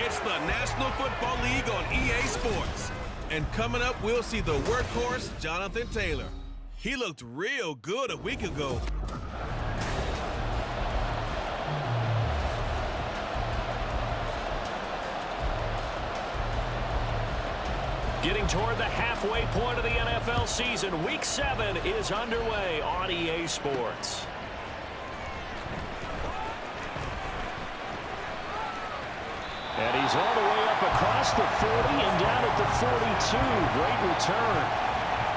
It's the National Football League on EA Sports. And coming up, we'll see the workhorse, Jonathan Taylor. He looked real good a week ago. Getting toward the halfway point of the NFL season, Week 7 is underway on EA Sports. And he's all the way up across the 40 and down at the 42. Great return.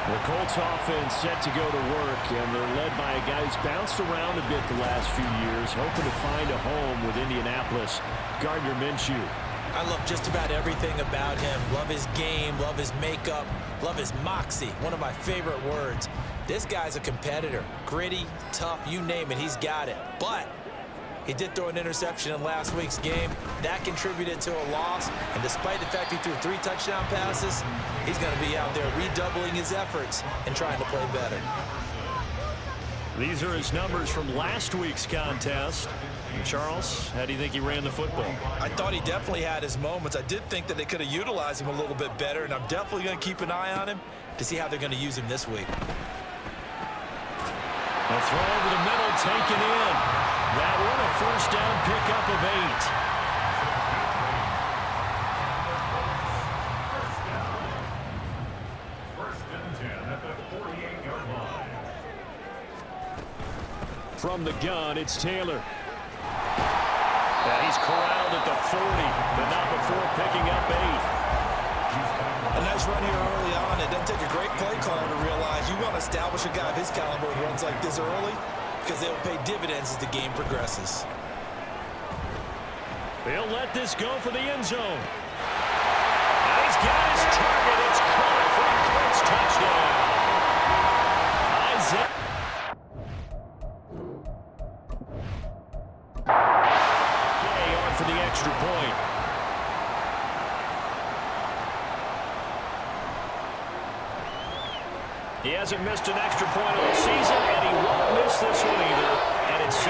The Colts offense set to go to work, and they're led by a guy who's bounced around a bit the last few years, hoping to find a home with Indianapolis. Gardner Minshew. I love just about everything about him. Love his game, love his makeup, love his moxie. One of my favorite words. This guy's a competitor. Gritty, tough, you name it, he's got it. But he did throw an interception in last week's game. That contributed to a loss. And despite the fact he threw 3 touchdown passes, he's going to be out there redoubling his efforts and trying to play better. These are his numbers from last week's contest. Charles, how do you think he ran the football? I thought he definitely had his moments. I did think that they could have utilized him a little bit better, and I'm definitely going to keep an eye on him to see how they're going to use him this week. A throw over the middle, taken in. That one, a first down pickup of 8. First and 10 at the 48-yard line. From the gun, it's Taylor. And he's corralled at the 40, but not before picking up 8. A nice run here early on. It doesn't take a great play caller to realize you want to establish a guy of his caliber with runs like this early because they'll pay dividends as the game progresses. They'll let this go for the end zone. And he's got his target. It's caught for a Colts touchdown. Isaac. Gay on for the extra point. He hasn't missed an extra point all season, and he won't miss this one either. And it's 7-0.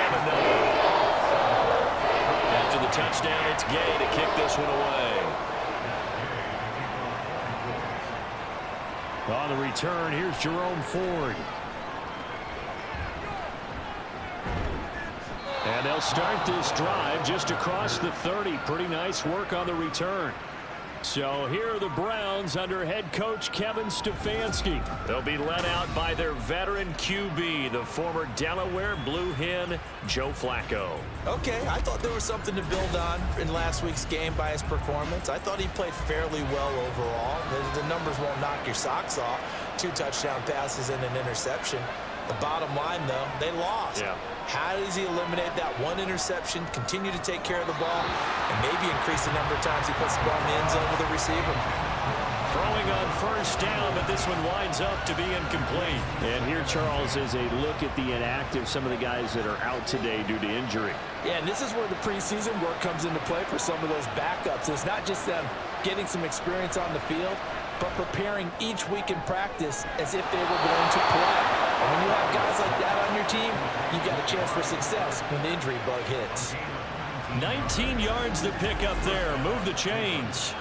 After the touchdown, it's Gay to kick this one away. On the return, here's Jerome Ford. And they'll start this drive just across the 30. Pretty nice work on the return. So here are the Browns under head coach Kevin Stefanski. They'll be led out by their veteran QB, the former Delaware Blue Hen, Joe Flacco. Okay, I thought there was something to build on in last week's game by his performance. I thought he played fairly well overall. The numbers won't knock your socks off. 2 touchdown passes and an interception. The bottom line, though, they lost. Yeah. How does he eliminate that one interception, continue to take care of the ball, and maybe increase the number of times he puts the ball in the end zone with a receiver? Throwing on first down, but this one winds up to be incomplete. And here, Charles, is a look at the inactive, some of the guys that are out today due to injury. Yeah, and this is where the preseason work comes into play for some of those backups. It's not just them getting some experience on the field, but preparing each week in practice as if they were going to play. And when you have guys like that on your team, you've got a chance for success when the injury bug hits. 19 yards to pick up there. Move the chains.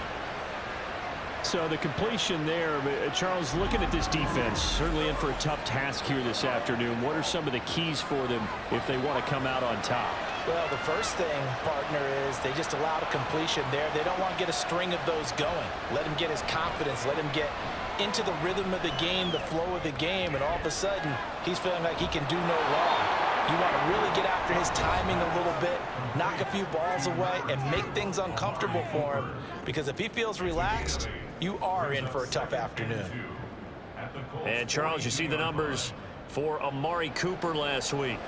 So the completion there, Charles, looking at this defense, certainly in for a tough task here this afternoon. What are some of the keys for them if they want to come out on top? Well, the first thing, partner, is they just allowed a completion there. They don't want to get a string of those going. Let him get his confidence. Let him get into the rhythm of the game, the flow of the game, and all of a sudden, he's feeling like he can do no wrong. You want to really get after his timing a little bit, knock a few balls away, and make things uncomfortable for him. Because if he feels relaxed, you are in for a tough afternoon. And, Charles, you see the numbers for Amari Cooper last week.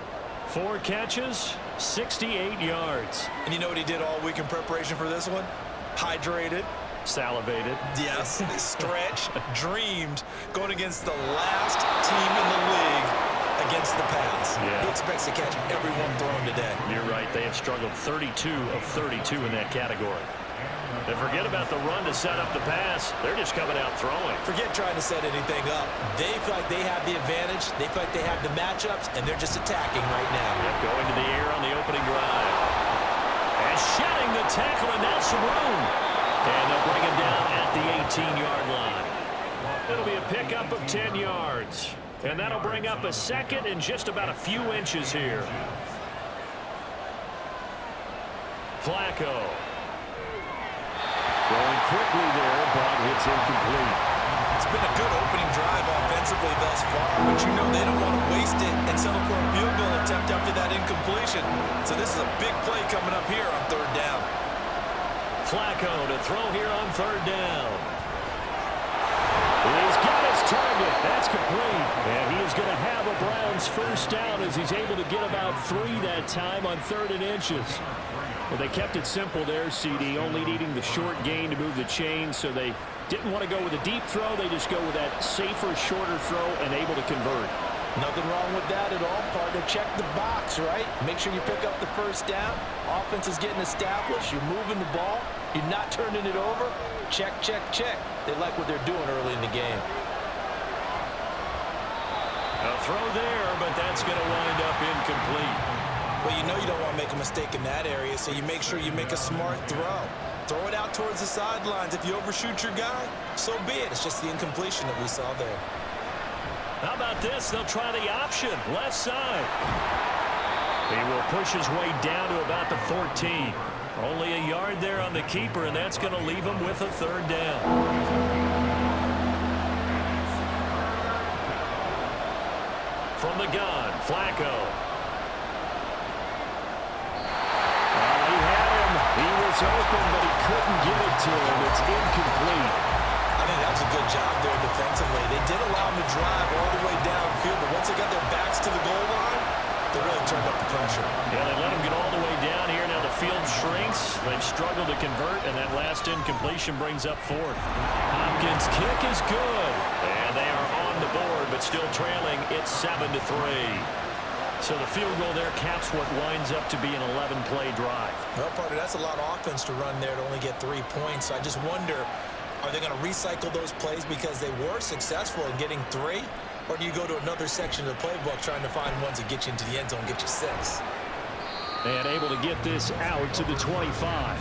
4 catches, 68 yards. And you know what he did all week in preparation for this one? Hydrated. Salivated. Yes, stretched, dreamed, going against the last team in the league against the pass. Yeah. He expects to catch everyone thrown today. You're right. They have struggled 32 of 32 in that category. And forget about the run to set up the pass. They're just coming out throwing. Forget trying to set anything up. They feel like they have the advantage. They feel like they have the matchups, and they're just attacking right now. Yep, going to the air on the opening drive. And shedding the tackle, and now some room. 19-yard line. It'll be a pickup of 10 yards. And that'll bring up a second and just about a few inches here. Flacco. Throwing quickly there, but it's incomplete. It's been a good opening drive offensively thus far, but you know they don't want to waste it and settle for a field goal attempt after that incompletion. So this is a big play coming up here on third down. Flacco to throw here on third down. He's got his target. That's complete. And he is going to have a Browns first down as he's able to get about 3 that time on 3rd and inches. Well, they kept it simple there, CD, only needing the short gain to move the chain, so they didn't want to go with a deep throw. They just go with that safer, shorter throw and able to convert. Nothing wrong with that at all, partner. Check the box, right? Make sure you pick up the first down. Offense is getting established. You're moving the ball. You're not turning it over. Check, check, check. They like what they're doing early in the game. A throw there, but that's going to wind up incomplete. Well, you know you don't want to make a mistake in that area, so you make sure you make a smart throw. Throw it out towards the sidelines. If you overshoot your guy, so be it. It's just the incompletion that we saw there. How about this? They'll try the option. Left side. He will push his way down to about the 14. Only a yard there on the keeper, and that's going to leave him with a third down. From the gun, Flacco. He was open, but he couldn't get it to him. It's incomplete. I think that was a good job there defensively. They did allow him to drive all the way downfield, but once they got their backs to the goal line, they really turned up the pressure. Yeah, they let him get all the way down here. Now the field shrinks. They've struggled to convert, and that last incompletion brings up 4th. Hopkins' kick is good. And they are on the board, but still trailing. It's 7-3. So the field goal there caps what winds up to be an 11-play drive. Well, partner, that's a lot of offense to run there to only get 3 points. So I just wonder, are they going to recycle those plays because they were successful in getting 3? Or do you go to another section of the playbook trying to find ones that get you into the end zone and get you 6? And able to get this out to the 25.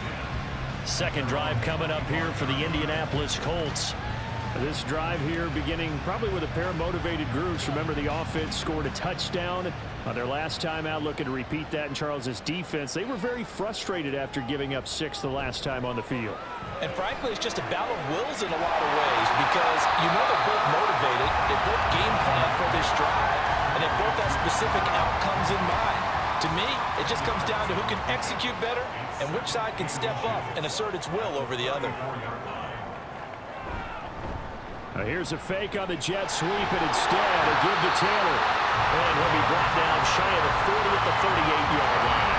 Second drive coming up here for the Indianapolis Colts. This drive here beginning probably with a pair of motivated groups. Remember, the offense scored a touchdown on their last time out, looking to repeat that in Charles's defense. They were very frustrated after giving up 6 the last time on the field. And frankly, it's just a battle of wills in a lot of ways because you know they're both motivated, they both game plan for this drive, and they both have specific outcomes in mind. To me, it just comes down to who can execute better and which side can step up and assert its will over the other. Here's a fake on the jet sweep, and instead a give to Taylor. And he'll be brought down shy of the 40 at the 38-yard line.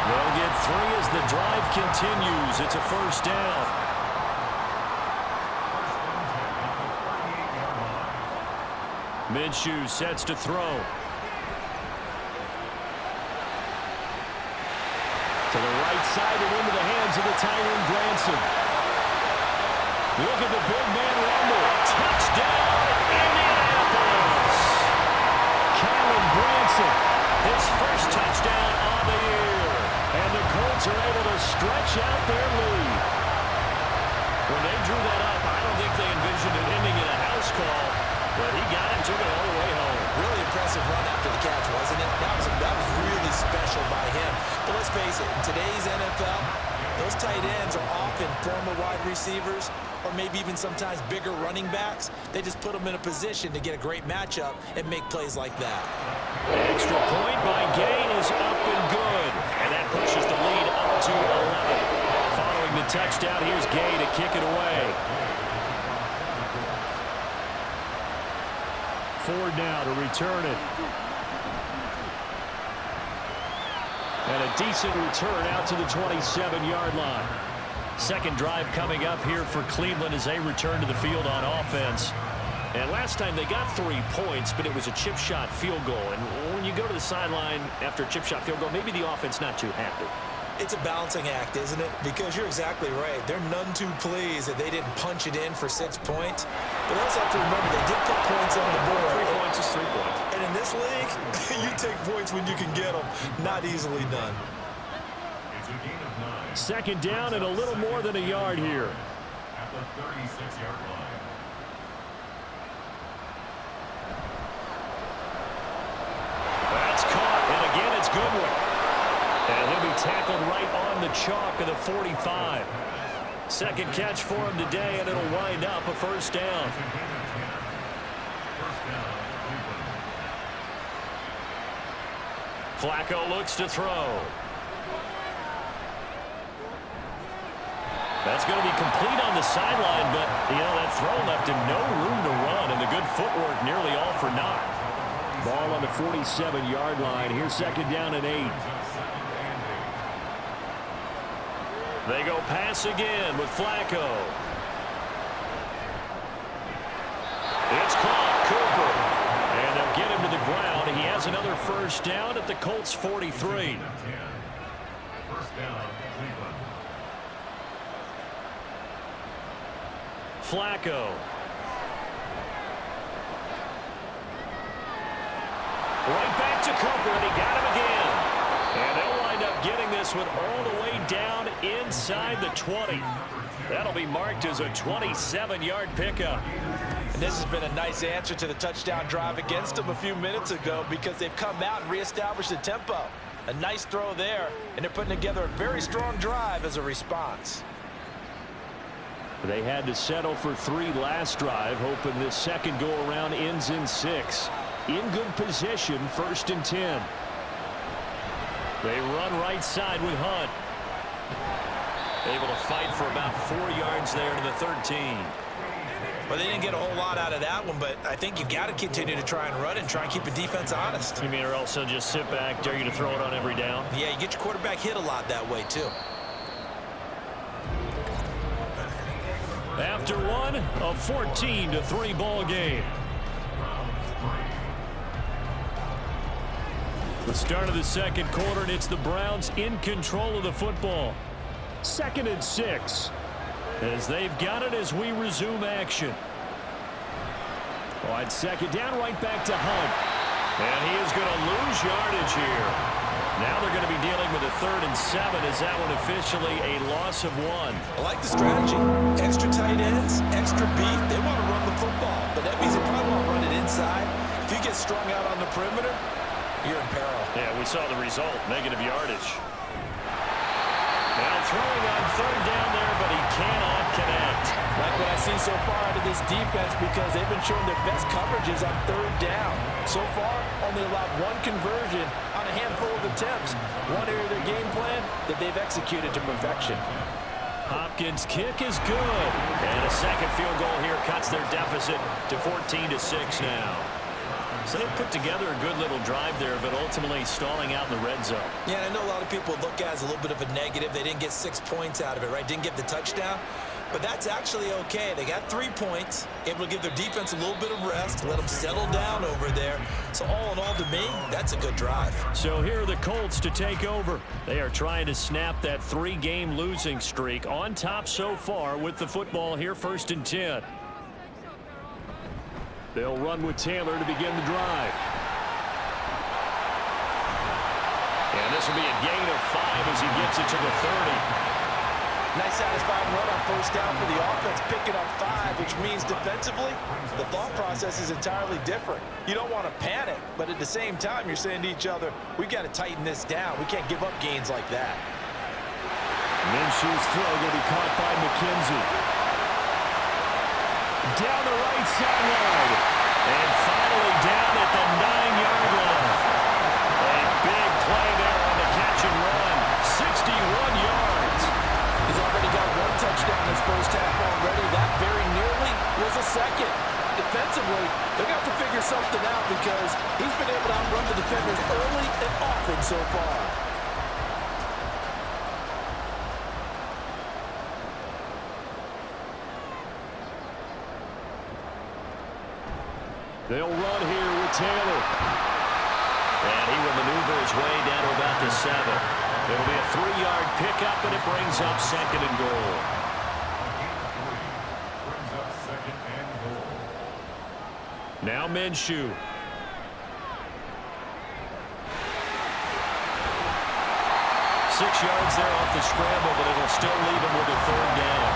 They'll get 3 as the drive continues. It's a first down. Minshew sets to throw. To the right side and into the hands of the Tyrone Granson. Look at the big man rumble. Touchdown, Indianapolis. Kyron Granson, his first touchdown on the year. And the Colts are able to stretch out their lead. When they drew that up, I don't think they envisioned it ending in a house call, but he got it, took it all the way home. Really impressive run after the catch, wasn't it? That was really special by him. But let's face it, in today's NFL, those tight ends are often former wide receivers or maybe even sometimes bigger running backs. They just put them in a position to get a great matchup and make plays like that. Extra point by Gay is up and good. And that pushes the lead up to 11. Following the touchdown, here's Gay to kick it away. Ford now to return it. And a decent return out to the 27-yard line. Second drive coming up here for Cleveland as they return to the field on offense. And last time they got 3 points, but it was a chip shot field goal. And when you go to the sideline after a chip shot field goal, maybe the offense not too happy. It's a balancing act, isn't it? Because you're exactly right. They're none too pleased that they didn't punch it in for 6 points. But also have to remember they did put points on the board. 3 points is 3 points. And in this league, you take points when you can get them. Not easily done. Second down and a little more than a yard here. the 36-yard line. That's caught, and again it's Goodwin. And he'll be tackled right on the chalk of the 45. Second catch for him today, and it'll wind up a first down. Flacco looks to throw. That's going to be complete on the sideline, but, that throw left him no room to run, and the good footwork nearly all for naught. Ball on the 47-yard line. Here's second down and 8. They go pass again with Flacco. It's caught, Cooper. And they'll get him to the ground. He has another first down at the Colts 43. First down, Cleveland. Flacco. Right back to Cooper, and he got him again. And they'll wind up getting this one all the way down inside the 20. That'll be marked as a 27-yard pickup. And this has been a nice answer to the touchdown drive against them a few minutes ago because they've come out and reestablished the tempo. A nice throw there, and they're putting together a very strong drive as a response. They had to settle for 3 last drive, hoping this second go-around ends in 6. In good position, 1st and 10. They run right side with Hunt. Able to fight for about 4 yards there to the 13. Well, they didn't get a whole lot out of that one, but I think you've got to continue to try and run and try and keep the defense honest. You mean or else they'll just sit back, dare you to throw it on every down? Yeah, you get your quarterback hit a lot that way, too. After one, a 14-3 ball game. The start of the second quarter, and it's the Browns in control of the football. 2nd and 6. As they've got it as we resume action. On second down, right back to Hunt. And he is going to lose yardage here. Now they're going to be dealing with a 3rd and 7. Is that one officially a loss of 1? I like the strategy. Extra tight ends, extra beef. They want to run the football, but that means they probably won't run it inside. If you get strung out on the perimeter, you're in peril. Yeah, we saw the result, negative yardage. Now throwing on 3rd down there, but he cannot connect. Like what I've seen so far out of this defense because they've been showing their best coverages on 3rd down. So far, only allowed 1 conversion on a handful of attempts. One area of their game plan that they've executed to perfection. Hopkins' kick is good. And a second field goal here cuts their deficit to 14-6 now. So they put together a good little drive there, but ultimately stalling out in the red zone. Yeah, and I know a lot of people look at it as a little bit of a negative. They didn't get 6 points out of it, right? Didn't get the touchdown. But that's actually okay. They got 3 points, able to give their defense a little bit of rest, let them settle down over there. So all in all, to me, that's a good drive. So here are the Colts to take over. They are trying to snap that 3-game losing streak on top so far with the football here, 1st and 10. They'll run with Taylor to begin the drive. And this will be a gain of 5 as he gets it to the 30. Nice satisfying run on 1st down for the offense, picking up 5, which means defensively, the thought process is entirely different. You don't want to panic, but at the same time, you're saying to each other, we've got to tighten this down. We can't give up gains like that. Minshew's throw going to be caught by McKenzie. Down the right sideline. And finally down at the 9-yard line. A big play there on the catch and run. 61 yards. He's already got 1 touchdown this first half already. That very nearly was a second. Defensively, they're going to have to figure something out because he's been able to outrun the defenders early and often so far. They'll run here with Taylor. And he will maneuver his way down to about the 7. It'll be a 3-yard pickup, and it brings up 2nd and goal. Brings up 2nd and goal. Now Minshew. Six yards there off the scramble, but it'll still leave him with a 3rd down.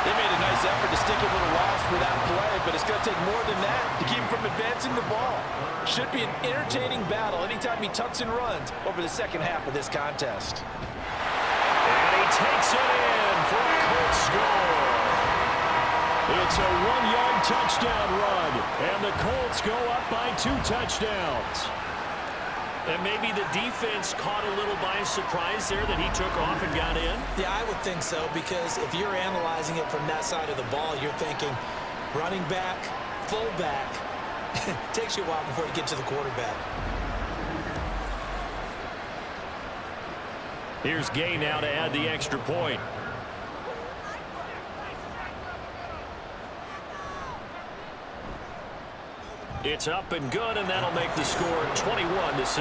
They made a nice effort to stick a little last for that play, but it's going to take more than that to keep him from advancing the ball. Should be an entertaining battle anytime he tucks and runs over the second half of this contest. And he takes it in for a Colts score. It's a 1-yard touchdown run, and the Colts go up by 2 touchdowns. And maybe the defense caught a little by surprise there that he took off and got in? Yeah, I would think so, because if you're analyzing it from that side of the ball, you're thinking running back, fullback. It takes you a while before you get to the quarterback. Here's Gay now to add the extra point. It's up and good, and that'll make the score 21-6.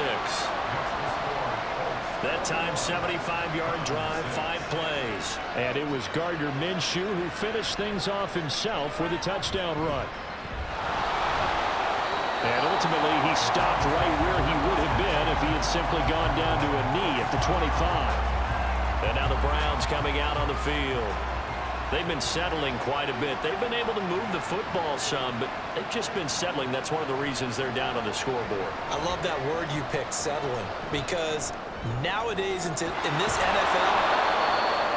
That time, 75-yard drive, 5 plays. And it was Gardner Minshew who finished things off himself with a touchdown run. And ultimately, he stopped right where he would have been if he had simply gone down to a knee at the 25. And now the Browns coming out on the field. They've been settling quite a bit. They've been able to move the football some, but they've just been settling. That's one of the reasons they're down on the scoreboard. I love that word you picked, settling, because nowadays in this NFL,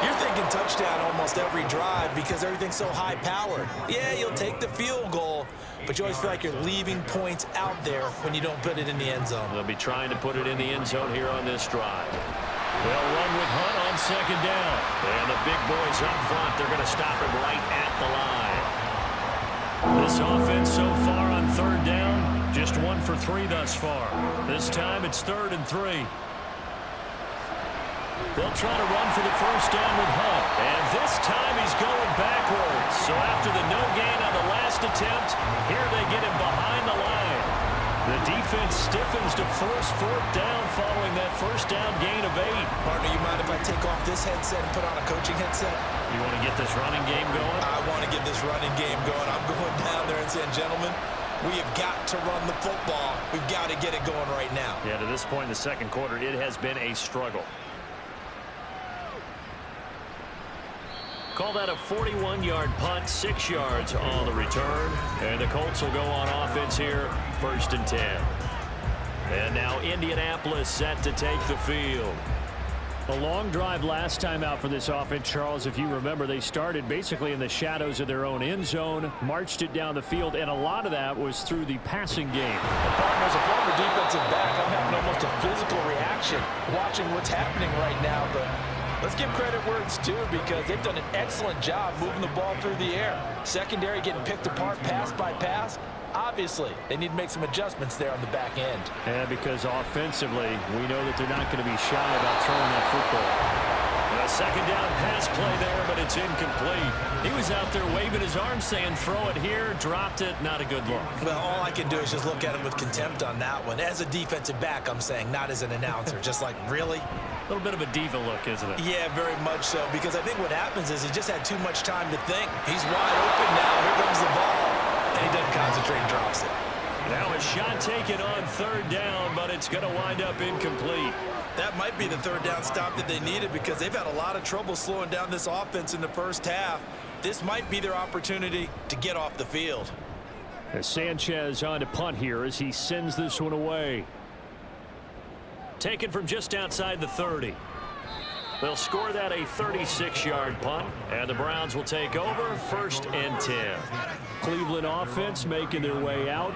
you're thinking touchdown almost every drive because everything's so high-powered. Yeah, you'll take the field goal, but you always feel like you're leaving points out there when you don't put it in the end zone. They'll be trying to put it in the end zone here on this drive. They'll run with Hunt on second down. And the big boys up front, they're going to stop him right at the line. This offense so far on third down, just 1 for 3 thus far. This time it's 3rd and 3. They'll try to run for the first down with Hunt. And this time he's going backwards. So after the no gain on the last attempt, here they get him behind the line. The defense stiffens to force 4th down following that first down gain of 8. Partner, you mind if I take off this headset and put on a coaching headset? You want to get this running game going? I want to get this running game going. I'm going down there and saying, gentlemen, we have got to run the football. We've got to get it going right now. Yeah, to this point in the second quarter, it has been a struggle. Call that a 41-yard punt, 6 yards on the return. And the Colts will go on offense here, 1st and 10. And now Indianapolis set to take the field. A long drive last time out for this offense, Charles. If you remember, they started basically in the shadows of their own end zone, marched it down the field, and a lot of that was through the passing game. As a former defensive back, I'm having almost a physical reaction watching what's happening right now, but let's give credit where it's due, because they've done an excellent job moving the ball through the air. Secondary getting picked apart pass by pass. Obviously, they need to make some adjustments there on the back end. And because offensively, we know that they're not going to be shy about throwing that football. A second down pass play there, but it's incomplete. He was out there waving his arms saying, throw it here, dropped it, not a good look. Well, all I can do is just look at him with contempt on that one. As a defensive back, I'm saying, not as an announcer. Just like, really? A little bit of a diva look, isn't it? Yeah, very much so, because I think what happens is he just had too much time to think. He's wide open now. Here comes the ball. And he doesn't concentrate and drops it. Now a shot taken on 3rd down, but it's going to wind up incomplete. That might be the 3rd down stop that they needed, because they've had a lot of trouble slowing down this offense in the first half. This might be their opportunity to get off the field. As Sanchez on to punt here as he sends this one away. Taken from just outside the 30. They'll score that a 36-yard punt, and the Browns will take over, 1st and 10. Cleveland offense making their way out.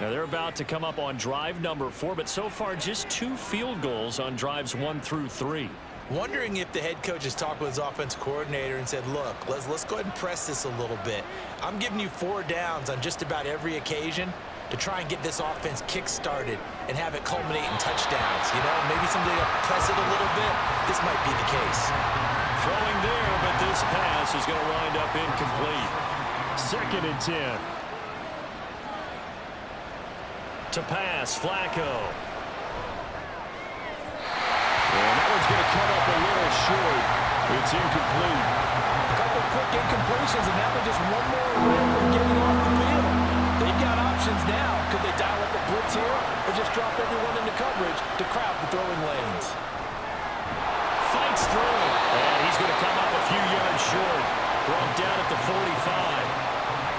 Now they're about to come up on drive number 4, but so far just 2 field goals on drives 1 through 3. Wondering if the head coach has talked with his offensive coordinator and said, look, let's go ahead and press this a little bit. I'm giving you 4 downs on just about every occasion to try and get this offense kick-started and have it culminate in touchdowns. You know, maybe somebody will press it a little bit. This might be the case. Throwing there, but this pass is going to wind up incomplete. 2nd and 10. To pass, Flacco. And that one's going to come up a little short. It's incomplete. A couple quick incompletions, and now they're just one more away from getting off the field. They've got options now. Could they dial up a blitz here, or just drop everyone into coverage to crowd the throwing lanes? Fights through it, and he's going to come up a few yards short. Brought down at the 45.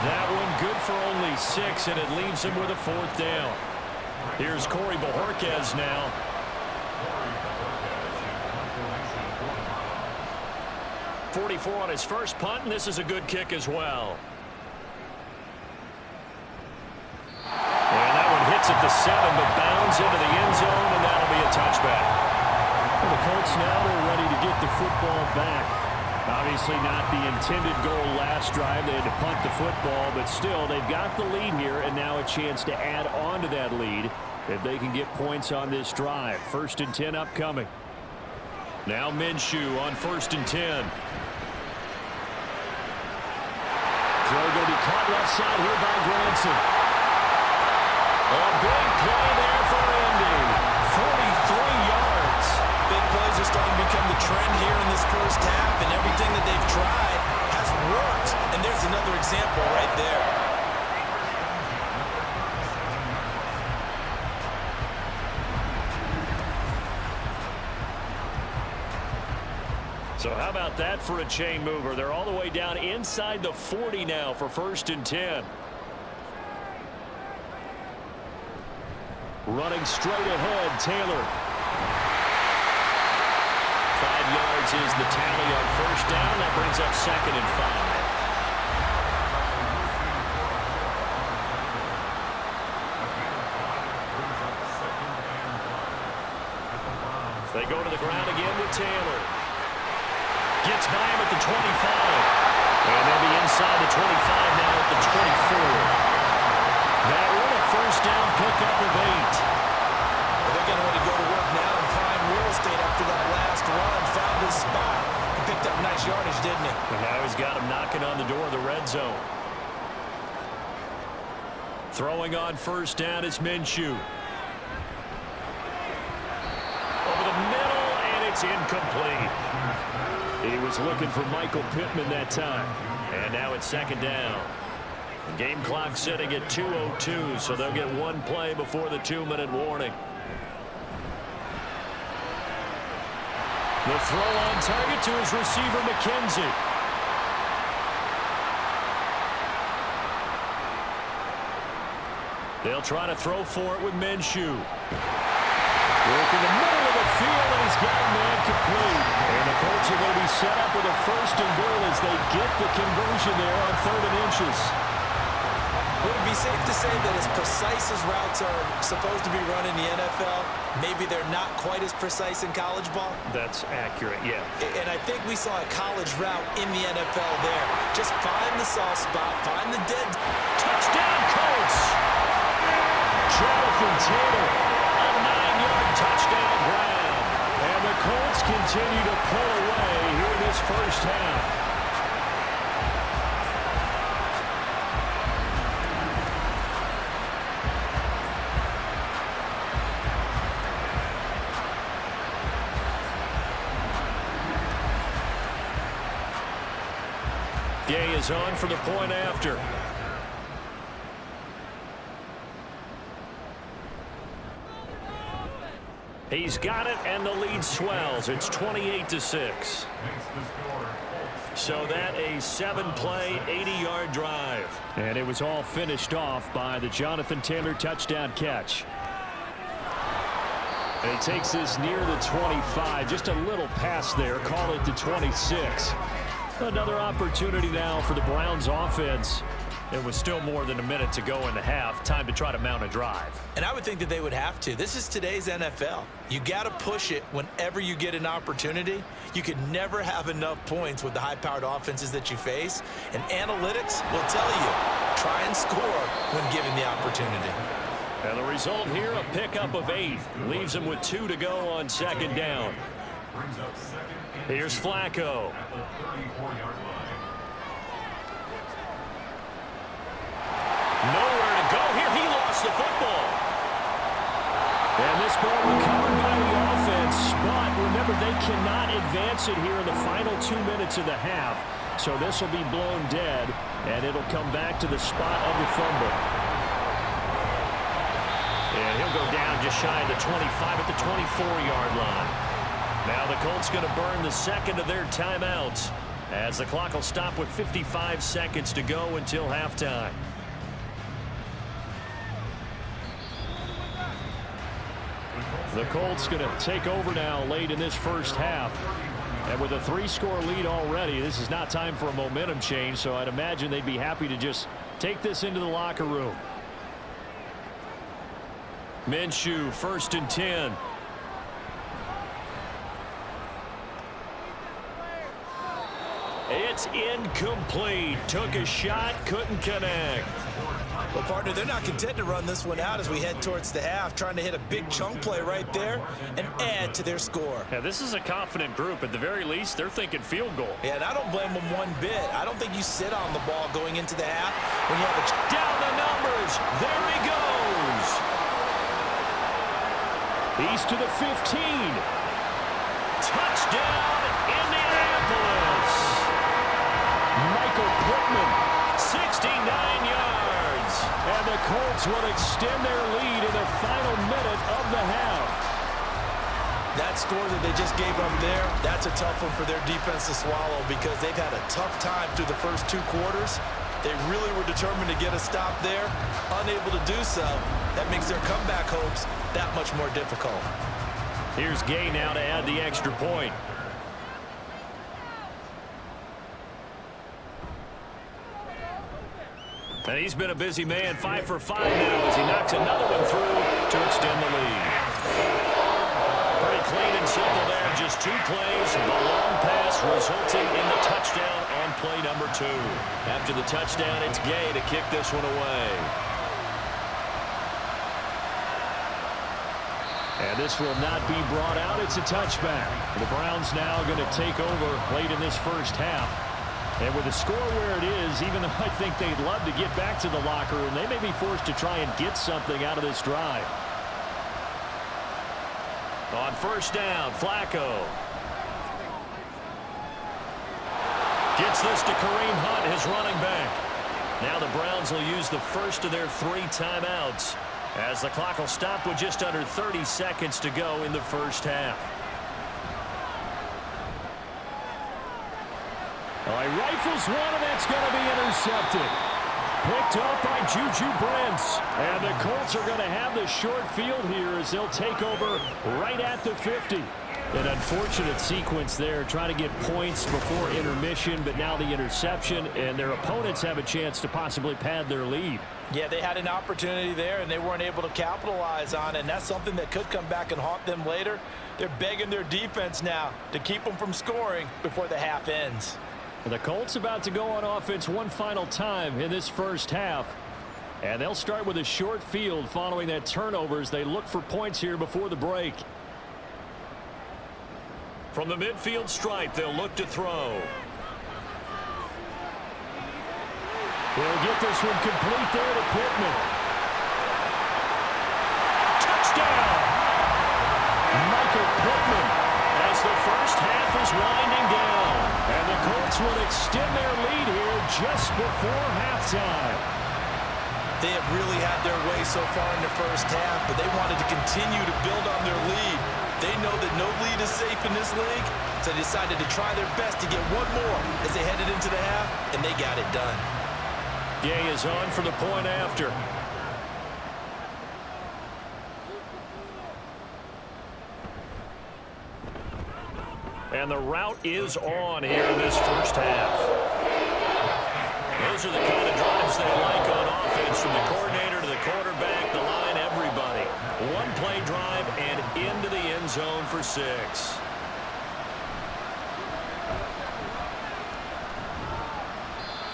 That one good for only 6, and it leaves him with a 4th down. Here's Corey Bojorquez now. 44 on his first punt, and this is a good kick as well. And that one hits at the 7, but bounds into the end zone, and that'll be a touchback. Well, the Colts now are ready to get the football back. Obviously not the intended goal last drive. They had to punt the football, but still, they've got the lead here, and now a chance to add on to that lead if they can get points on this drive. 1st and 10 upcoming. Now Minshew on 1st and 10. Throw going to be caught left side here by Granson. A big play there for Andy. 43 yards. Big plays are starting to become the trend here in this first half, and everything that they've tried has worked. And there's another example right there. So how about that for a chain mover? They're all the way down inside the 40 now for 1st and 10. Running straight ahead, Taylor. 5 yards is the tally on 1st down. That brings up 2nd and 5. They go to the ground again with Taylor. Gets by him at the 25. And they'll be inside the 25 now at the 24. That one a 1st down pickup of 8. Well, they're going to want to go to work now in prime real estate after that last run. Found his spot. He picked up nice yardage, didn't he? And now he's got him knocking on the door of the red zone. Throwing on 1st down is Minshew. Over the middle, and it's incomplete. He was looking for Michael Pittman that time. And now it's 2nd down. The game clock sitting at 2:02, so they'll get one play before the 2-minute warning. The throw on target to his receiver, McKenzie. They'll try to throw for it with Minshew. Work in the middle of the field, and he's got a man complete. And the Colts are going to be set up with a 1st and goal as they get the conversion there on 3rd and inches. Would it be safe to say that as precise as routes are supposed to be run in the NFL, maybe they're not quite as precise in college ball? That's accurate, yeah. And I think we saw a college route in the NFL there. Just find the soft spot, find the dead. Touchdown, Colts! Jonathan Taylor, a 9-yard touchdown grab. And the Colts continue to pull away here in this first half. Gay is on for the point after. He's got it, and the lead swells. It's 28-6. So that a 7-play, 80-yard drive. And it was all finished off by the Jonathan Taylor touchdown catch. And he takes this near the 25. Just a little pass there. Call it the 26. Another opportunity now for the Browns offense. It was still more than a minute to go in the half. Time to try to mount a drive. And I would think that they would have to. This is today's NFL. You got to push it whenever you get an opportunity. You could never have enough points with the high-powered offenses that you face. And analytics will tell you, try and score when given the opportunity. And the result here, a pickup of 8. Leaves them with 2 to go on 2nd down. Here's Flacco. Nowhere to go here. He lost the football. And this ball recovered by the offense. But remember, they cannot advance it here in the final 2 minutes of the half. So this will be blown dead, and it'll come back to the spot of the fumble. And he'll go down just shy of the 25 at the 24-yard line. Now the Colts going to burn the second of their timeouts. as the clock will stop with 55 seconds to go until halftime. The Colts going to take over now late in this first half. And with a 3-score lead already, this is not time for a momentum change, so I'd imagine they'd be happy to just take this into the locker room. Minshew, 1st and 10. It's incomplete. Took a shot, couldn't connect. Well, partner, they're not content to run this one out as we head towards the half, trying to hit a big chunk play right there and add to their score. Yeah, this is a confident group. At the very least, they're thinking field goal. Yeah, and I don't blame them one bit. I don't think you sit on the ball going into the half when you have a... Down the numbers. There he goes. He's to the 15. Touchdown, Indianapolis. Michael Pittman, 69 yards. And the Colts will extend their lead in the final minute of the half. That score that they just gave up there, that's a tough one for their defense to swallow because they've had a tough time through the first 2 quarters. They really were determined to get a stop there, unable to do so. That makes their comeback hopes that much more difficult. Here's Gay now to add the extra point. And he's been a busy man, 5 for 5 now as he knocks another one through to extend the lead. Pretty clean and simple there, just 2 plays. The long pass resulting in the touchdown on play number 2. After the touchdown, it's Gay to kick this one away. And this will not be brought out. It's a touchback. The Browns now going to take over late in this first half. And with the score where it is, even though I think they'd love to get back to the locker room, they may be forced to try and get something out of this drive. On first down, Flacco. Gets this to Kareem Hunt, his running back. Now the Browns will use the first of their 3 timeouts as the clock will stop with just under 30 seconds to go in the first half. All right, rifles one, and that's going to be intercepted. Picked up by Juju Brents. And the Colts are going to have the short field here as they'll take over right at the 50. An unfortunate sequence there, trying to get points before intermission, but now the interception, and their opponents have a chance to possibly pad their lead. Yeah, they had an opportunity there, and they weren't able to capitalize on it, and that's something that could come back and haunt them later. They're begging their defense now to keep them from scoring before the half ends. The Colts about to go on offense one final time in this first half. And they'll start with a short field following that turnover as they look for points here before the break. From the midfield stripe, they'll look to throw. They'll get this one complete there to Pittman. Touchdown! Michael Pittman as the first half is winding down. And the Colts will extend their lead here just before halftime. They have really had their way so far in the first half, but they wanted to continue to build on their lead. They know that no lead is safe in this league, so they decided to try their best to get one more as they headed into the half, and they got it done. Gay is on for the point after. And the route is on here in this first half. Those are the kind of drives they like on offense, from the coordinator to the quarterback, the line, everybody. One play drive and into the end zone for 6.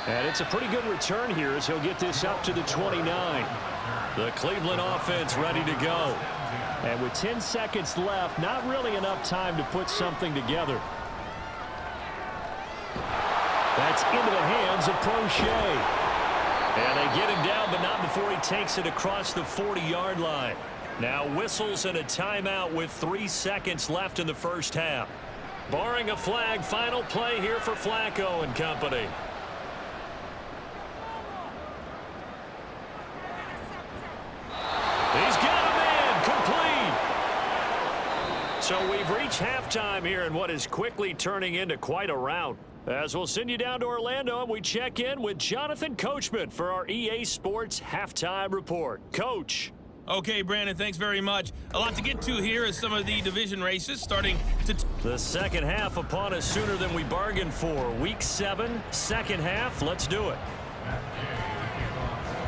And it's a pretty good return here as he'll get this up to the 29. The Cleveland offense ready to go. And with 10 seconds left, not really enough time to put something together. That's into the hands of Prochet. And they get him down, but not before he takes it across the 40-yard line. Now whistles and a timeout with 3 seconds left in the first half. Barring a flag, final play here for Flacco and company. He's got a man, complete. So we've reached halftime here in what is quickly turning into quite a rout. As we'll send you down to Orlando, and we check in with Jonathan Coachman for our EA Sports Halftime Report. Coach. Okay, Brandon, thanks very much. A lot to get to here as some of the division races starting to... The second half upon us sooner than we bargained for. Week 7, second half. Let's do it.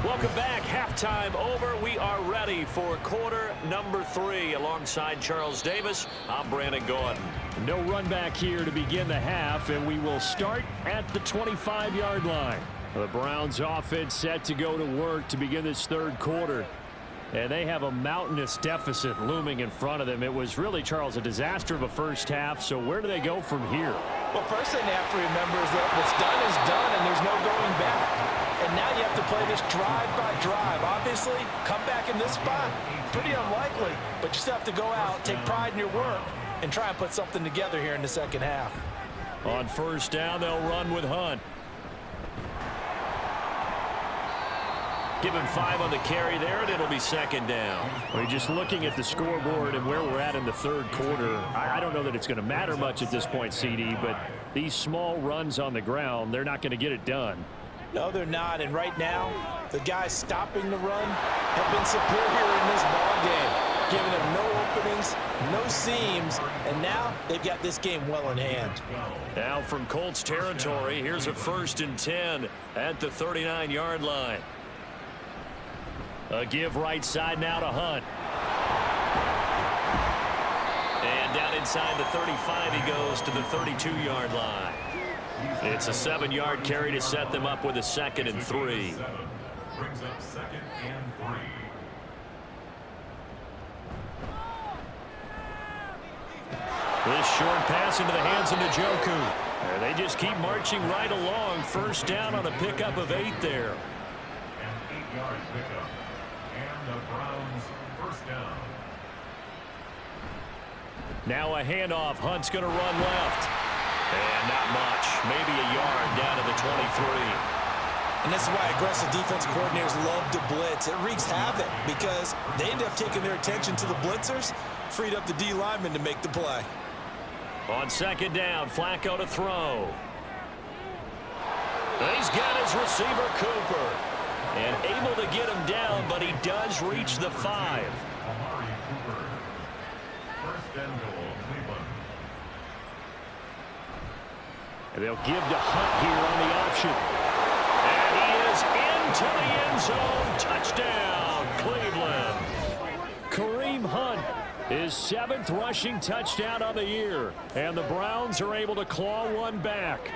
Welcome back. Halftime over. We are ready for quarter number 3. Alongside Charles Davis, I'm Brandon Gordon. No run back here to begin the half, and we will start at the 25-yard line. The Browns offense set to go to work to begin this third quarter. And they have a mountainous deficit looming in front of them. It was really, Charles, a disaster of a first half. So where do they go from here? Well, first thing they have to remember is that what's done is done, and there's no going back. And now you have to play this drive by drive. Obviously, come back in this spot, pretty unlikely. But you still have to go out, take pride in your work, and try and put something together here in the second half. On first down, they'll run with Hunt. Give him 5 on the carry there, and it'll be second down. Well, just looking at the scoreboard and where we're at in the third quarter, I don't know that it's going to matter much at this point, CD, but these small runs on the ground, they're not going to get it done. No, they're not. And right now, the guys stopping the run have been superior in this ball game, giving them no openings, no seams, and now they've got this game well in hand. Now from Colts territory, here's a 1st and 10 at the 39-yard line. A give right side now to Hunt. And down inside the 35, he goes to the 32-yard line. It's a 7-yard carry to set them up with a 2nd and 3. Brings up 2nd and 3. This short pass into the hands of Njoku. They just keep marching right along. First down on a pickup of 8 there. An 8-yard pickup. And the Browns first down. Now a handoff. Hunt's going to run left. And not much. Maybe a yard down to the 23. And this is why aggressive defensive coordinators love to blitz. It wreaks havoc because they end up taking their attention to the blitzers, freed up the D lineman to make the play. On second down, Flacco to throw. He's got his receiver, Cooper. And able to get him down, but he does reach the 5. Amari Cooper. First and goal, Cleveland. And they'll give to Hunt here on the option. And he is into the end zone. Touchdown, Cleveland. Kareem Hunt, his 7th rushing touchdown on the year. And the Browns are able to claw one back.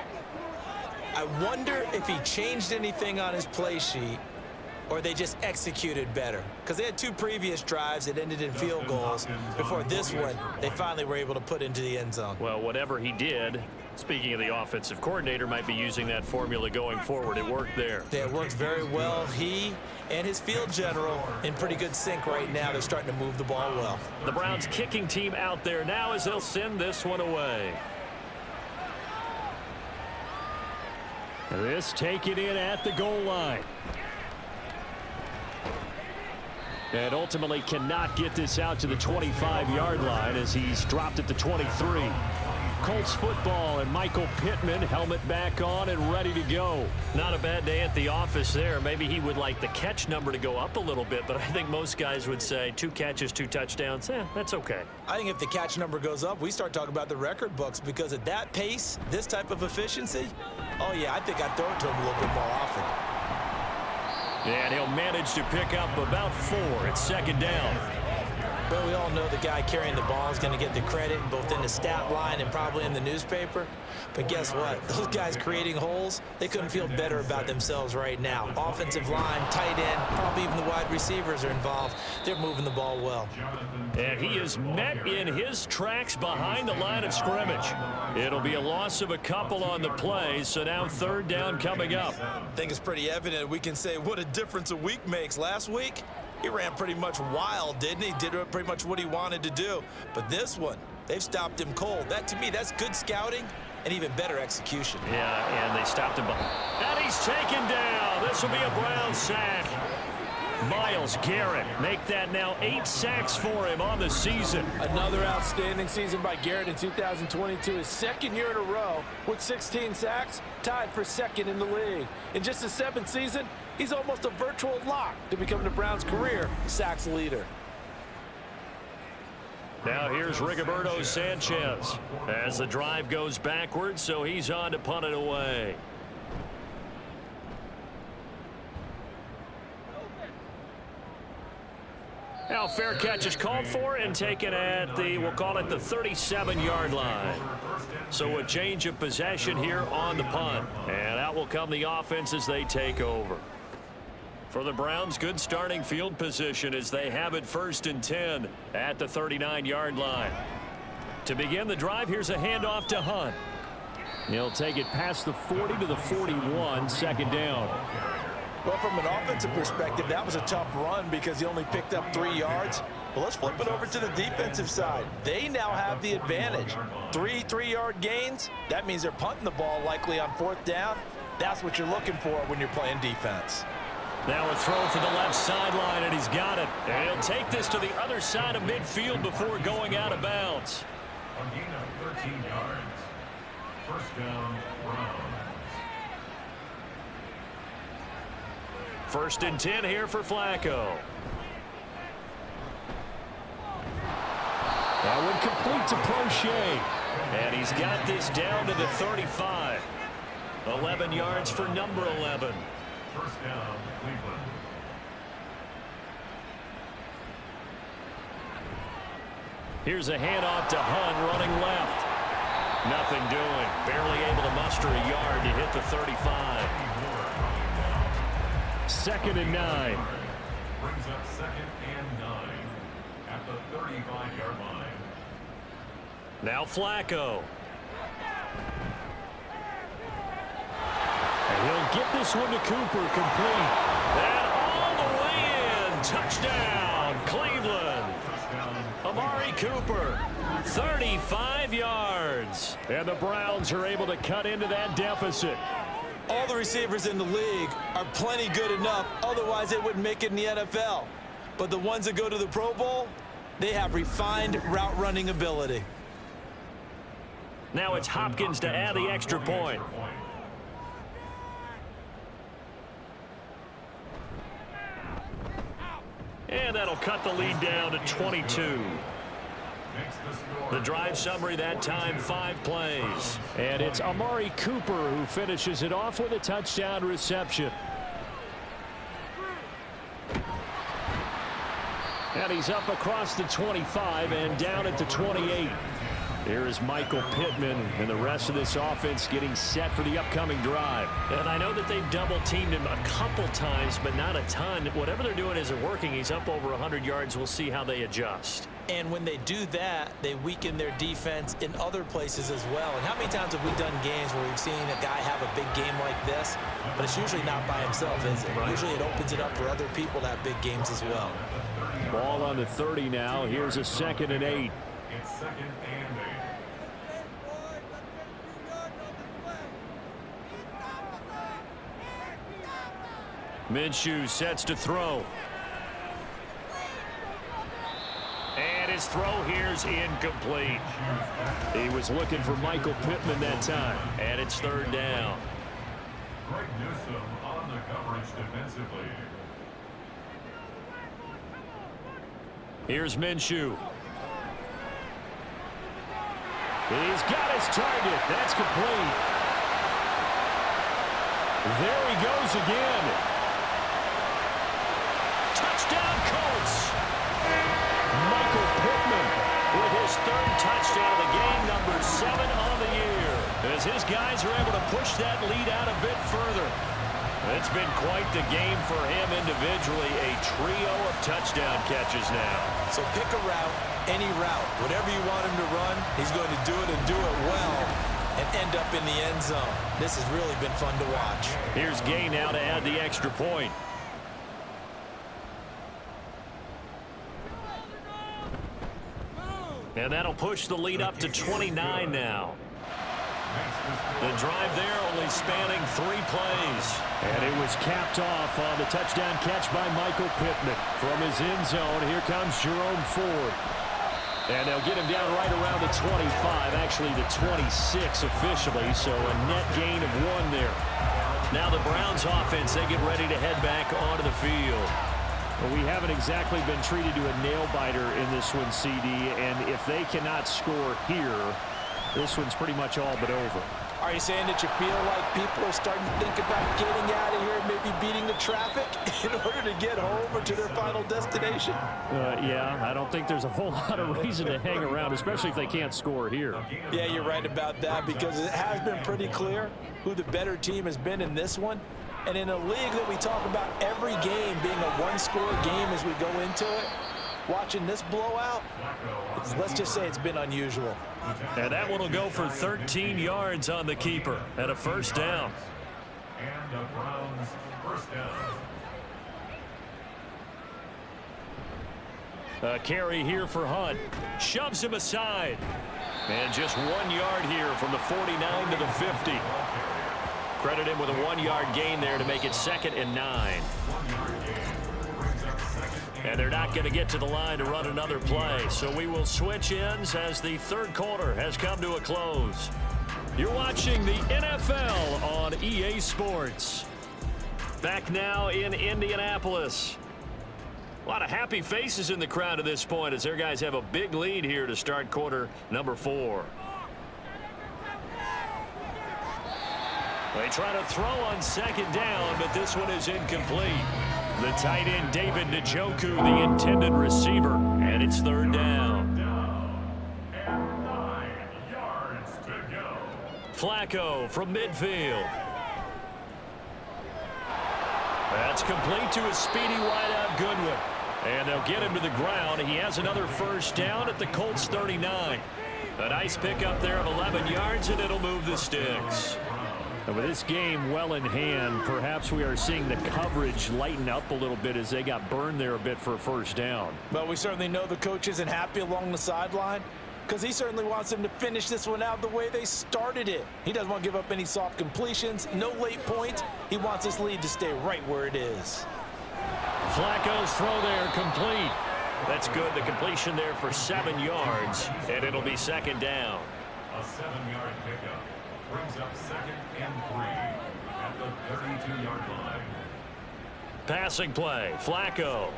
I wonder if he changed anything on his play sheet or they just executed better. Because they had 2 previous drives that ended in field goals. Before this one, they finally were able to put into the end zone. Well, whatever he did, speaking of the offensive coordinator, might be using that formula going forward. It worked there. Yeah, it worked very well. He and his field general in pretty good sync right now. They're starting to move the ball well. The Browns kicking team out there now as they'll send this one away. This taken in at the goal line. And ultimately cannot get this out to the 25-yard line as he's dropped at the 23. Colts football and Michael Pittman, helmet back on and ready to go. Not a bad day at the office there. Maybe he would like the catch number to go up a little bit, but I think most guys would say 2 catches, 2 touchdowns. That's okay. I think if the catch number goes up, we start talking about the record books because at that pace, this type of efficiency, oh yeah, I think I'd throw it to him a little bit more often. And he'll manage to pick up about 4 at second down. But we all know the guy carrying the ball is going to get the credit both in the stat line and probably in the newspaper. But guess what? Those guys creating holes, they couldn't feel better about themselves right now. Offensive line, tight end, probably even the wide receivers are involved. They're moving the ball well. And he is met in his tracks behind the line of scrimmage. It'll be a loss of a couple on the play, so now third down coming up. I think it's pretty evident we can say what a difference a week makes. Last week, he ran pretty much wild, didn't he? Did pretty much what he wanted to do. But this one, they've stopped him cold. That, to me, that's good scouting and even better execution. Yeah, and they stopped him. And he's taken down. This will be a Brown sack. Myles Garrett make that now 8 sacks for him on the season. Another outstanding season by Garrett in 2022. His second year in a row with 16 sacks, tied for second in the league. In just his 7th season, he's almost a virtual lock to become the Browns' career sacks leader. Now here's Rigoberto Sanchez as the drive goes backwards, so he's on to punt it away. Now fair catch is called for and taken at the, we'll call it the 37-yard line. So a change of possession here on the punt. And out will come the offense as they take over. For the Browns, good starting field position as they have it 1st and 10 at the 39-yard line. To begin the drive, here's a handoff to Hunt. He'll take it past the 40 to the 41, 2nd down. Well, from an offensive perspective, that was a tough run because he only picked up 3 yards. But let's flip it over to the defensive side. They now have the advantage. 3 3-yard gains. That means they're punting the ball likely on 4th down. That's what you're looking for when you're playing defense. Now a throw for the left sideline, and he's got it. And he'll take this to the other side of midfield before going out of bounds. A gain of 13 yards. 1st down, Browns. 1st and 10 here for Flacco. That one complete to Prochet. And he's got this down to the 35. 11 yards for number 11. 1st down, Cleveland. Here's a handoff to Hunt running left. Nothing doing. Barely able to muster a yard to hit the 35. 2nd and 9. Brings up 2nd and 9 at the 35-yard line. Now Flacco. And he'll get this one to Cooper complete. And all the way in. Touchdown, Cleveland. Amari Cooper, 35 yards. And the Browns are able to cut into that deficit. All the receivers in the league are plenty good enough, otherwise they wouldn't make it in the NFL. But the ones that go to the Pro Bowl, they have refined route running ability. Now it's Hopkins to add the extra point. And that'll cut the lead down to 22. The drive summary that time, 5 plays. And it's Amari Cooper who finishes it off with a touchdown reception. And he's up across the 25 and down at the 28. Here is Michael Pittman and the rest of this offense getting set for the upcoming drive. And I know that they've double-teamed him a couple times, but not a ton. Whatever they're doing isn't working. He's up over 100 yards. We'll see how they adjust. And when they do that, they weaken their defense in other places as well. And how many times have we done games where we've seen a guy have a big game like this, but it's usually not by himself, is it? Right. Usually it opens it up for other people to have big games as well. Ball on the 30 now. Here's a 2nd and 8. It's 2nd and 8. Minshew sets to throw. And his throw here's incomplete. He was looking for Michael Pittman that time. And it's 3rd down. Greg Newsome on the coverage defensively. Here's Minshew. He's got his target. That's complete. There he goes again. Touchdown, Colts. Michael Pittman with his 3rd touchdown of the game, number 7 on the year. As his guys are able to push that lead out a bit further. It's been quite the game for him individually. A trio of touchdown catches now. So pick a route, any route. Whatever you want him to run, he's going to do it and do it well and end up in the end zone. This has really been fun to watch. Here's Gay now to add the extra point. And that'll push the lead up to 29 now. The drive there only spanning 3 plays. And it was capped off on the touchdown catch by Michael Pittman. From his end zone, here comes Jerome Ford. And they'll get him down right around the 25, actually the 26 officially, so a net gain of 1 there. Now the Browns offense, they get ready to head back onto the field. Well, we haven't exactly been treated to a nail-biter in this one, CD, and if they cannot score here, this one's pretty much all but over. Are you saying that you feel like people are starting to think about getting out of here and maybe beating the traffic in order to get home or to their final destination? Yeah, I don't think there's a whole lot of reason to hang around, especially if they can't score here. Yeah, you're right about that, because it has been pretty clear who the better team has been in this one. And in a league that we talk about every game being a one-score game as we go into it, watching this blowout, let's just say it's been unusual. And that one will go for 13 yards on the keeper and a first down. And the Browns first down. A carry here for Hunt. Shoves him aside. And just 1 yard here from the 49 to the 50. Credit him with a 1-yard gain there to make it 2nd and 9. And they're not going to get to the line to run another play. So we will switch ends as the third quarter has come to a close. You're watching the NFL on EA Sports. Back now in Indianapolis. A lot of happy faces in the crowd at this point as their guys have a big lead here to start quarter number 4. They try to throw on 2nd down, but this one is incomplete. The tight end, David Njoku, the intended receiver, and it's 3rd down. And 9 yards to go. Flacco from midfield. That's complete to a speedy wideout Goodwin. And they'll get him to the ground. He has another first down at the Colts 39. A nice pickup there of 11 yards, and it'll move the sticks. And with this game well in hand, perhaps we are seeing the coverage lighten up a little bit as they got burned there a bit for a first down. But we certainly know the coach isn't happy along the sideline, because he certainly wants them to finish this one out the way they started it. He doesn't want to give up any soft completions, no late points. He wants this lead to stay right where it is. Flacco's throw there complete. That's good. The completion there for 7 yards, and it'll be 2nd down. A 7-yard pickup brings up 2nd and 3 at the 32-yard line. Passing play, Flacco.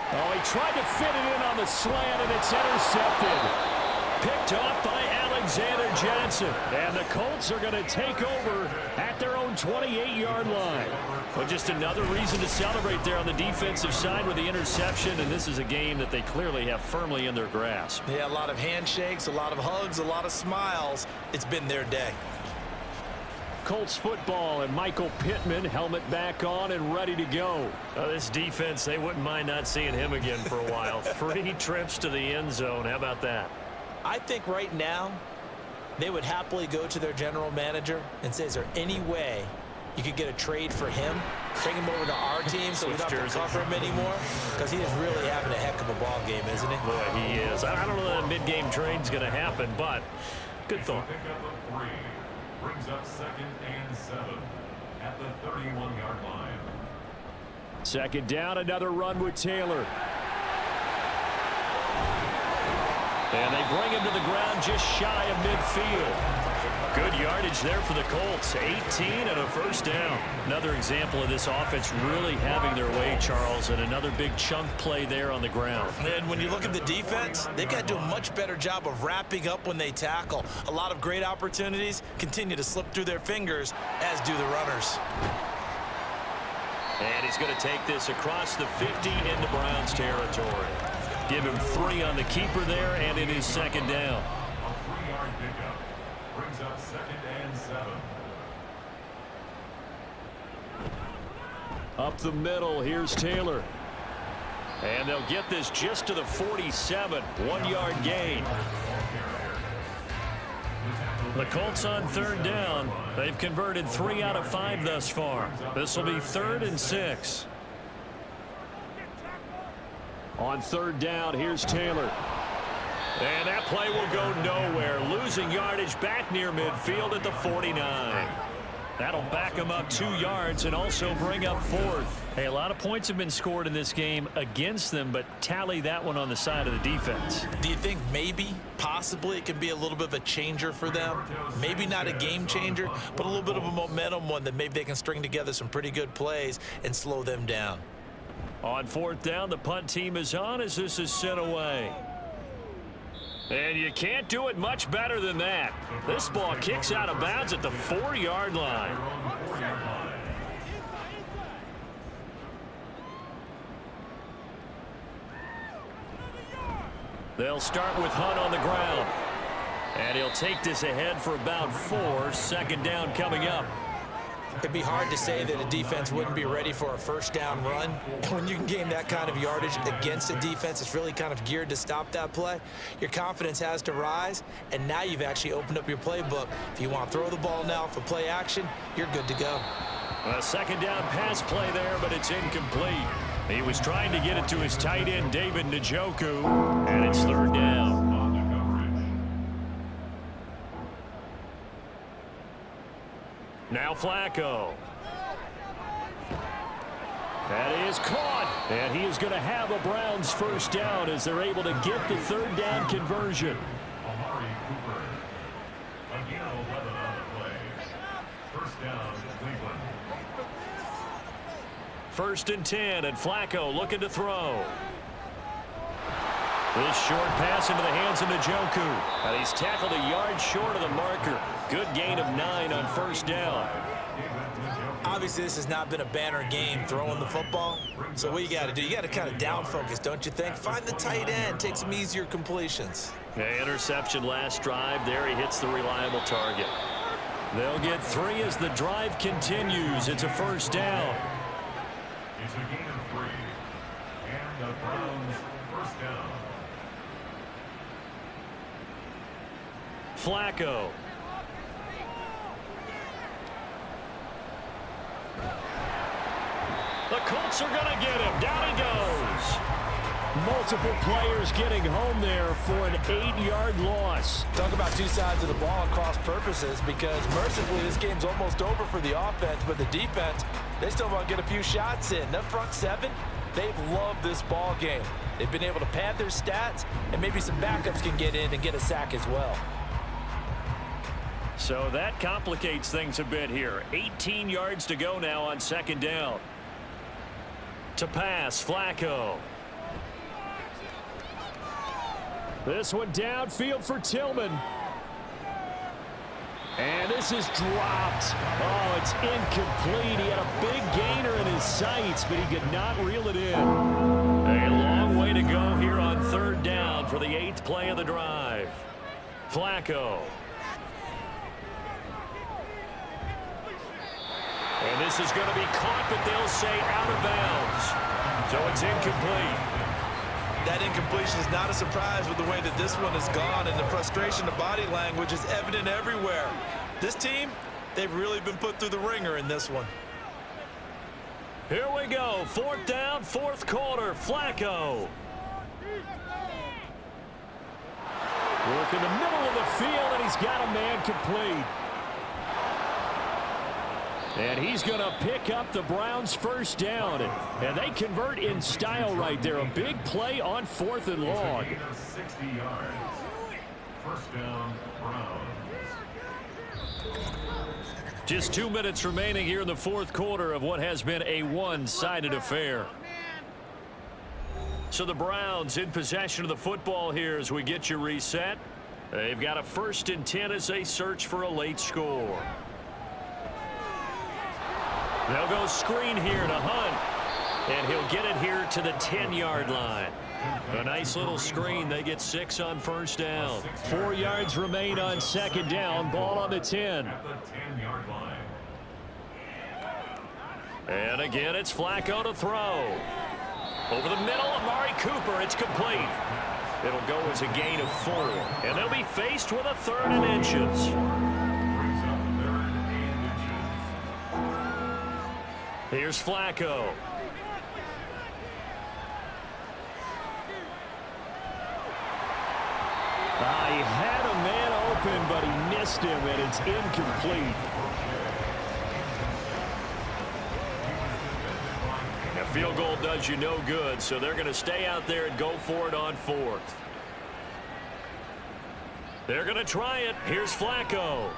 Oh, he tried to fit it in on the slant, and it's intercepted. Picked up by Alexander Johnson. And the Colts are going to take over at their own 28-yard line. Well, just another reason to celebrate there on the defensive side with the interception, and this is a game that they clearly have firmly in their grasp. Yeah, a lot of handshakes, a lot of hugs, a lot of smiles. It's been their day. Colts football and Michael Pittman, helmet back on and ready to go. This defense, they wouldn't mind not seeing him again for a while. 3 trips to the end zone. How about that? I think right now they would happily go to their general manager and say, is there any way you could get a trade for him, bring him over to our team so we don't have to cover him anymore? Because he is really having a heck of a ball game, isn't he? Boy, he is. I don't know that a mid-game trade's going to happen, but good thought. Pickup of 3 brings up 2nd and 7 at the 31-yard line. 2nd down, another run with Taylor. And they bring him to the ground just shy of midfield. Good yardage there for the Colts. 18 and a first down. Another example of this offense really having their way, Charles, and another big chunk play there on the ground. And when you look at the defense, they've got to do a much better job of wrapping up when they tackle. A lot of great opportunities continue to slip through their fingers, as do the runners. And he's going to take this across the 50 into Browns territory. Give him 3 on the keeper there, and it is 2nd down. A 3-yard pickup brings up 2nd and 7. Up the middle, here's Taylor. And they'll get this just to the 47. 1-yard gain. The Colts on 3rd down. They've converted 3 out of 5 thus far. This will be 3rd and 6. On 3rd down, here's Taylor. And that play will go nowhere, losing yardage back near midfield at the 49. That'll back them up 2 yards and also bring up 4th. Hey, a lot of points have been scored in this game against them, but tally that one on the side of the defense. Do you think maybe, possibly, it can be a little bit of a changer for them? Maybe not a game changer, but a little bit of a momentum one that maybe they can string together some pretty good plays and slow them down. On 4th down, the punt team is on as this is sent away. And you can't do it much better than that. This ball kicks out of bounds at the 4-yard line. They'll start with Hunt on the ground. And he'll take this ahead for about 4. 2nd down coming up. It'd be hard to say that a defense wouldn't be ready for a 1st down run. When you can gain that kind of yardage against a defense that's really kind of geared to stop that play, your confidence has to rise, and now you've actually opened up your playbook. If you want to throw the ball now for play action, you're good to go. A 2nd down pass play there, but it's incomplete. He was trying to get it to his tight end, David Njoku, and it's 3rd down. Now Flacco. That is caught. And he is going to have a Browns 1st down as they're able to get the 3rd down conversion. Amari Cooper. Again, 11 on the play. 1st down, Cleveland. 1st and 10, and Flacco looking to throw. This short pass into the hands of Njoku. And he's tackled a yard short of the marker. Good gain of 9 on 1st down. Obviously, this has not been a banner game throwing the football. So what you got to do, you got to kind of down focus, don't you think? Find the tight end, take some easier completions. Okay, interception last drive. There he hits the reliable target. They'll get 3 as the drive continues. It's a 1st down. It's a gain of 3. And the Browns 1st down. Flacco. The Colts are going to get him. Down he goes. Multiple players getting home there for an 8-yard loss. Talk about 2 sides of the ball and cross purposes, because mercifully this game's almost over for the offense, but the defense, they still want to get a few shots in. That front 7, they've loved this ball game. They've been able to pad their stats, and maybe some backups can get in and get a sack as well. So that complicates things a bit here. 18 yards to go now on 2nd down. To pass, Flacco. This one downfield for Tillman. And this is dropped. Oh, it's incomplete. He had a big gainer in his sights, but he could not reel it in. A long way to go here on 3rd down for the 8th play of the drive. Flacco. And this is going to be caught, but they'll say out of bounds. So it's incomplete. That incompletion is not a surprise with the way that this one has gone, and the frustration, the body language is evident everywhere. This team, they've really been put through the ringer in this one. Here we go. 4th down, 4th quarter. Flacco. Work in the middle of the field, and he's got a man complete. And he's going to pick up the Browns' 1st down. And they convert in style right there. A big play on 4th and long. 60 yards. 1st down, Browns. Just 2 minutes remaining here in the 4th quarter of what has been a one-sided affair. So the Browns in possession of the football here as we get you reset. They've got a 1st and 10 as they search for a late score. They'll go screen here to Hunt. And he'll get it here to the 10-yard line. A nice little screen. They get 6 on 1st down. 4 yards remain on 2nd down. Ball on the 10. At the 10-yard line. And again, it's Flacco to throw. Over the middle, Amari Cooper. It's complete. It'll go as a gain of 4. And they'll be faced with a 3rd and inches. Here's Flacco. past him, and it's incomplete. A field goal does you no good, so they're going to stay out there and go for it on 4th. They're going to try it. Here's Flacco.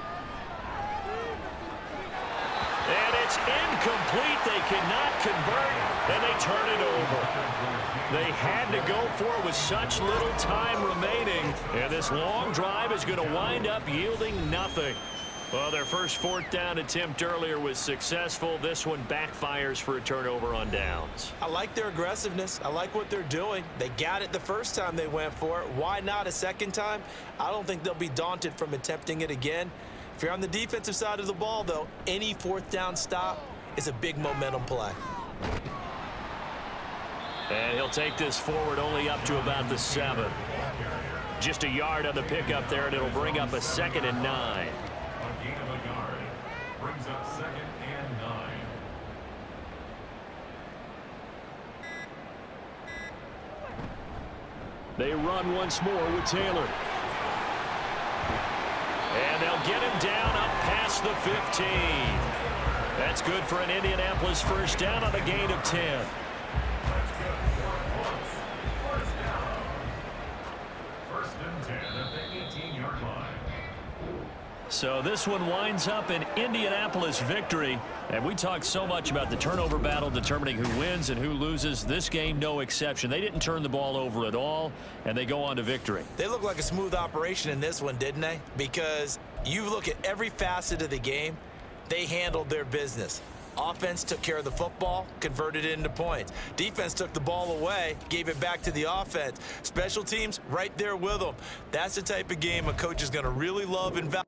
And it's incomplete. They cannot convert, and they turn it over. They had to go for it with such little time remaining, and this long drive is going to wind up yielding nothing. Well, their first 4th down attempt earlier was successful. This one backfires for a turnover on downs. I like their aggressiveness. I like what they're doing. They got it the first time they went for it. Why not a second time? I don't think they'll be daunted from attempting it again. If you're on the defensive side of the ball, though, any 4th down stop is a big momentum play. And he'll take this forward only up to about the 7. Just a yard on the pickup there, and it'll bring up a 2nd and 9. A gain of a yard brings up 2nd and 9. They run once more with Taylor. And they'll get him down up past the 15. That's good for an Indianapolis first down on a gain of 10. First and 10 at the 18-yard line. So this one winds up an Indianapolis victory. And we talked so much about the turnover battle determining who wins and who loses. This game, no exception. They didn't turn the ball over at all, and they go on to victory. They look like a smooth operation in this one, didn't they? Because you look at every facet of the game, they handled their business. Offense took care of the football, converted it into points. Defense took the ball away, gave it back to the offense. Special teams right there with them. That's the type of game a coach is going to really love and value.